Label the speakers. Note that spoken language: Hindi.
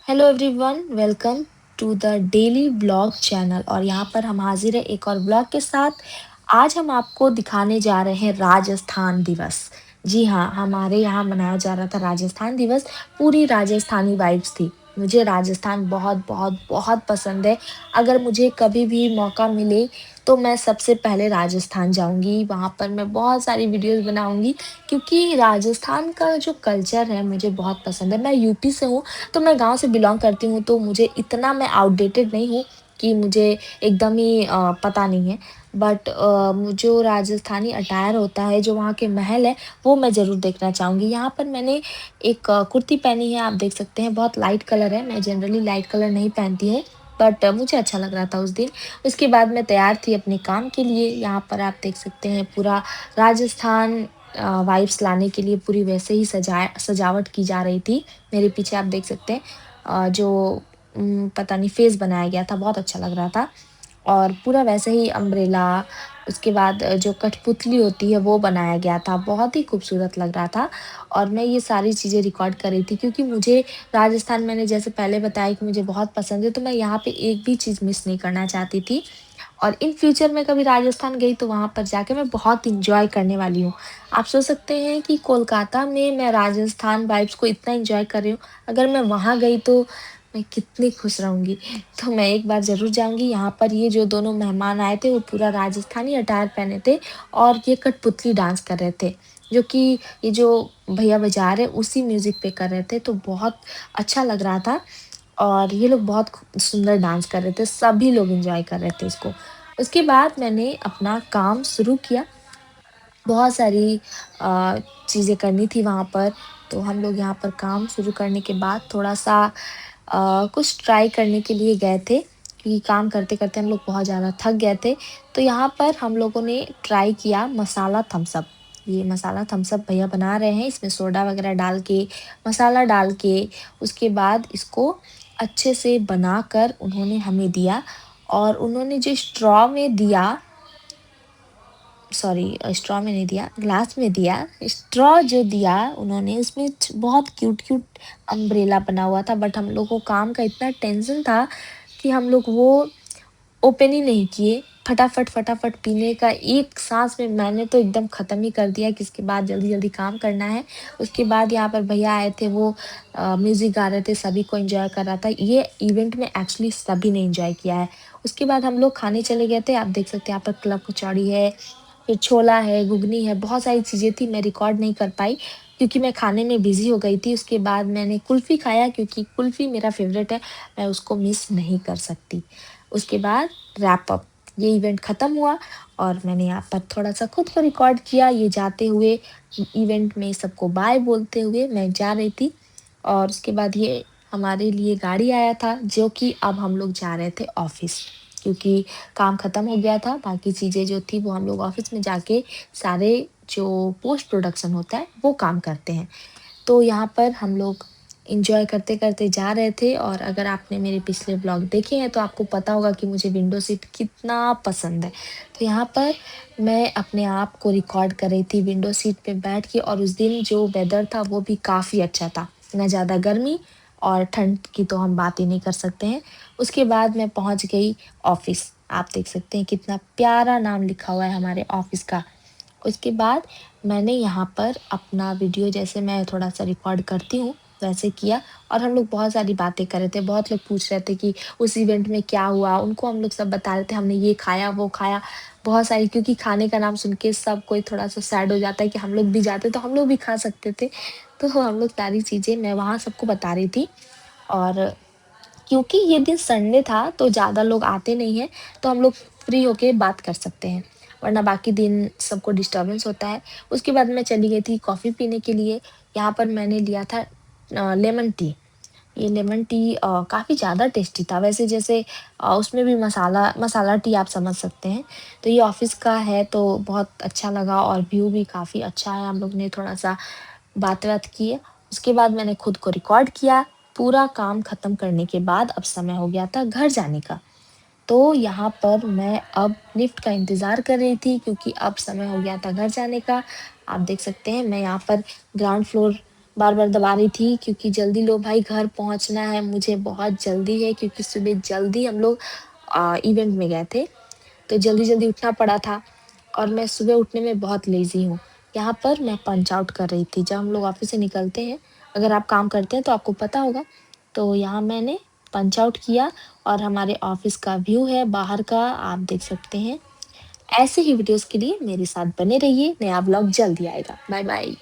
Speaker 1: Hello everyone, welcome to the daily blog channel. और यहाँ पर हम हाजिर है एक और ब्लॉग के साथ। आज हम आपको दिखाने जा रहे हैं राजस्थान दिवस। जी हाँ, हमारे यहाँ मनाया जा रहा था राजस्थान दिवस। पूरी राजस्थानी वाइब्स थी। मुझे राजस्थान बहुत बहुत बहुत पसंद है। अगर मुझे कभी भी मौका मिले तो मैं सबसे पहले राजस्थान जाऊंगी। वहाँ पर मैं बहुत सारी वीडियोस बनाऊंगी, क्योंकि राजस्थान का जो कल्चर है मुझे बहुत पसंद है। मैं यूपी से हूँ, तो मैं गाँव से बिलॉन्ग करती हूँ, तो मुझे इतना मैं आउटडेटेड नहीं हूँ कि मुझे एकदम ही पता नहीं है। बट जो राजस्थानी अटायर होता है, जो वहाँ के महल है, वो मैं ज़रूर देखना चाहूँगी। यहाँ पर मैंने एक कुर्ती पहनी है, आप देख सकते हैं, बहुत लाइट कलर है। मैं जनरली लाइट कलर नहीं पहनती हूँ, बट मुझे अच्छा लग रहा था उस दिन। उसके बाद मैं तैयार थी अपने काम के लिए। यहाँ पर आप देख सकते हैं पूरा राजस्थान वाइब्स लाने के लिए पूरी वैसे ही सजावट की जा रही थी। मेरे पीछे आप देख सकते हैं जो पता नहीं फेस बनाया गया था, बहुत अच्छा लग रहा था। और पूरा वैसे ही अम्ब्रेला, उसके बाद जो कठपुतली होती है वो बनाया गया था, बहुत ही खूबसूरत लग रहा था। और मैं ये सारी चीज़ें रिकॉर्ड कर रही थी, क्योंकि मुझे राजस्थान, मैंने जैसे पहले बताया कि मुझे बहुत पसंद है, तो मैं यहाँ पे एक भी चीज़ मिस नहीं करना चाहती थी। और इन फ्यूचर में कभी राजस्थान गई तो वहाँ पर जाके मैं बहुत एन्जॉय करने वाली हूँ। आप सोच सकते हैं कि कोलकाता में मैं राजस्थान वाइब्स को इतना एन्जॉय कर रही हूँ, अगर मैं वहाँ गई तो मैं कितनी खुश रहूँगी। तो मैं एक बार ज़रूर जाऊँगी। यहाँ पर ये जो दोनों मेहमान आए थे वो पूरा राजस्थानी अटायर पहने थे, और ये कठपुतली डांस कर रहे थे, जो कि ये जो भैया बजा रहे उसी म्यूज़िक पे कर रहे थे, तो बहुत अच्छा लग रहा था। और ये लोग बहुत सुंदर डांस कर रहे थे, सभी लोग एन्जॉय कर रहे थे इसको। उसके बाद मैंने अपना काम शुरू किया। बहुत सारी चीज़ें करनी थी वहाँ पर, तो हम लोग यहाँ पर काम शुरू करने के बाद थोड़ा-सा कुछ ट्राई करने के लिए गए थे, क्योंकि काम करते-करते हम लोग बहुत ज़्यादा थक गए थे। तो यहाँ पर हम लोगों ने ट्राई किया मसाला थम्स अप। ये मसाला थम्स अप भैया बना रहे हैं, इसमें सोडा वगैरह डाल के, मसाला डाल के, उसके बाद इसको अच्छे से बनाकर उन्होंने हमें दिया। और उन्होंने जो स्ट्रॉ में दिया, सॉरी, स्ट्रॉ में नहीं दिया, ग्लास में दिया। स्ट्रॉ जो दिया उन्होंने, उसमें बहुत क्यूट क्यूट अम्ब्रेला बना हुआ था, बट हम लोग को काम का इतना टेंशन था कि हम लोग वो ओपन ही नहीं किए। फटाफट फटाफट पीने का एक सांस में मैंने तो एकदम ख़त्म ही कर दिया कि इसके बाद जल्दी जल्दी काम करना है। उसके बाद यहाँ पर भैया आए थे, वो म्यूज़िक गा रहे थे, सभी को एंजॉय कर रहा था। ये इवेंट में एक्चुअली सभी ने एंजॉय किया है। उसके बाद हम लोग खाने चले गए थे। आप देख सकते हैं यहाँ पर क्लब कचौड़ी है, फिर छोला है, घुगनी है, बहुत सारी चीज़ें थी। मैं रिकॉर्ड नहीं कर पाई क्योंकि मैं खाने में बिज़ी हो गई थी। उसके बाद मैंने कुल्फ़ी खाया, क्योंकि कुल्फ़ी मेरा फ़ेवरेट है, मैं उसको मिस नहीं कर सकती। उसके बाद रैप अप, ये इवेंट ख़त्म हुआ, और मैंने यहाँ पर थोड़ा-सा खुद को रिकॉर्ड किया, ये जाते हुए इवेंट में सबको बाय बोलते हुए मैं जा रही थी। और उसके बाद ये हमारे लिए गाड़ी आया था, जो कि अब हम लोग जा रहे थे ऑफ़िस, क्योंकि काम ख़त्म हो गया था। बाकी चीज़ें जो थी वो हम लोग ऑफ़िस में जाके सारे जो पोस्ट प्रोडक्शन होता है वो काम करते हैं। तो यहाँ पर हम लोग एन्जॉय करते-करते जा रहे थे। और अगर आपने मेरे पिछले व्लॉग देखे हैं तो आपको पता होगा कि मुझे विंडो सीट कितना पसंद है। तो यहाँ पर मैं अपने आप को रिकॉर्ड कर रही थी विंडो सीट पे बैठ के, और उस दिन जो वेदर था वो भी काफ़ी अच्छा था। ना ज़्यादा गर्मी, और ठंड की तो हम बात ही नहीं कर सकते हैं। उसके बाद मैं पहुँच गई ऑफ़िस। आप देख सकते हैं कितना प्यारा नाम लिखा हुआ है हमारे ऑफ़िस का। उसके बाद मैंने यहाँ पर अपना वीडियो, जैसे मैं थोड़ा-सा रिकॉर्ड करती हूँ, वैसे किया। और हम लोग बहुत सारी बातें कर रहे थे। बहुत लोग पूछ रहे थे कि उस इवेंट में क्या हुआ? उनको हम लोग सब बता रहे थे, हमने ये खाया, वो खाया, बहुत सारी, क्योंकि खाने का नाम सुन के सब कोई थोड़ा-सा सैड हो जाता है कि हम लोग भी जाते तो हम लोग भी खा सकते थे। तो हम लोग सारी चीज़ें मैं वहाँ सबको बता रही थी। और क्योंकि ये दिन संडे था तो ज़्यादा लोग आते नहीं हैं, तो हम लोग फ्री होके बात कर सकते हैं, वरना बाकी दिन सबको डिस्टर्बेंस होता है। उसके बाद मैं चली गई थी कॉफ़ी पीने के लिए। यहाँ पर मैंने लिया था लेमन टी। ये लेमन टी काफ़ी ज़्यादा टेस्टी था, वैसे जैसे उसमें भी मसाला मसाला टी आप समझ सकते हैं। तो ये ऑफ़िस का है तो बहुत अच्छा लगा, और व्यू भी काफ़ी अच्छा है। हम लोग ने थोड़ा-सा बात-वात किए। उसके बाद मैंने खुद को रिकॉर्ड किया। पूरा काम ख़त्म करने के बाद अब समय हो गया था घर जाने का। तो यहाँ पर मैं अब लिफ्ट का इंतज़ार कर रही थी, क्योंकि अब समय हो गया था घर जाने का। आप देख सकते हैं मैं यहाँ पर ग्राउंड फ्लोर बार-बार दबा रही थी क्योंकि जल्दी लो भाई घर पहुँचना है, मुझे बहुत जल्दी है क्योंकि सुबह जल्दी हम लोग इवेंट में गए थे, तो जल्दी-जल्दी उठना पड़ा था और मैं सुबह उठने में बहुत लेज़ी हूँ। यहाँ पर मैं पंच आउट कर रही थी, जब हम लोग ऑफ़िस से निकलते हैं, अगर आप काम करते हैं तो आपको पता होगा, तो यहाँ मैंने पंच आउट किया और हमारे ऑफ़िस का व्यू है बाहर का, आप देख सकते हैं। ऐसे ही वीडियोज़ के लिए मेरे साथ बने रहिए, नया व्लॉग जल्दी आएगा। Bye bye.